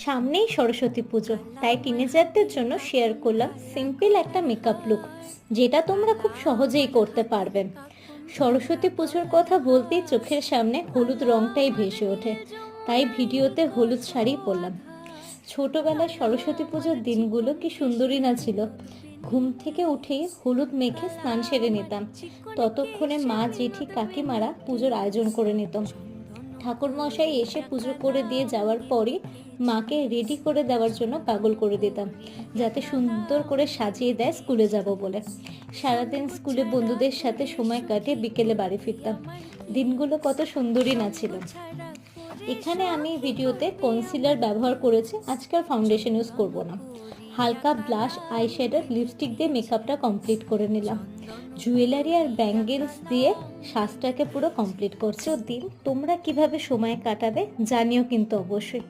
সামনেই সরস্বতী পুজো, তাই টিনেজারদের জন্য শেয়ার করলাম সিম্পল একটা মেকআপ লুক, যেটা তোমরা খুব সহজেই করতে পারবে। সরস্বতী পুজোর কথা বলতেই চোখের সামনে হলুদ রংটাই ভেসে ওঠে, তাই ভিডিওতে হলুদ শাড়ি পরলাম। ছোটবেলায় সরস্বতী পুজোর দিনগুলো কি সুন্দরই না ছিল। ঘুম থেকে উঠেই হলুদ মেখে স্নান সেরে নিতাম। ততক্ষণে মা, জেঠি, কাকিমারা পুজোর আয়োজন করে নিতাম। ঠাকুরমশাই এসে পুজো করে দিয়ে যাওয়ার পরই মাকে রেডি করে দেওয়ার জন্য পাগল করে দিতাম, যাতে সুন্দর করে সাজিয়ে দেয় স্কুলে যাব বলে। সারাদিন স্কুলে বন্ধুদের সাথে সময় কাটিয়ে বিকেলে বাড়ি ফিরতাম। দিনগুলো কত সুন্দরই না ছিল। এখানে আমি ভিডিওতে কনসিলার ব্যবহার করেছি, আজকাল ফাউন্ডেশন ইউজ করব না। হালকা ব্লাশ, আইশ্যাডো, লিপস্টিক দিয়ে মেকআপটা কমপ্লিট করে নিলাম। জুয়েলারি আর ব্যাঙ্গেলস দিয়ে সাজটাকে পুরো কমপ্লিট করছে দিন। তোমরা কিভাবে সময় কাটাবে জানিও কিন্তু অবশ্যই।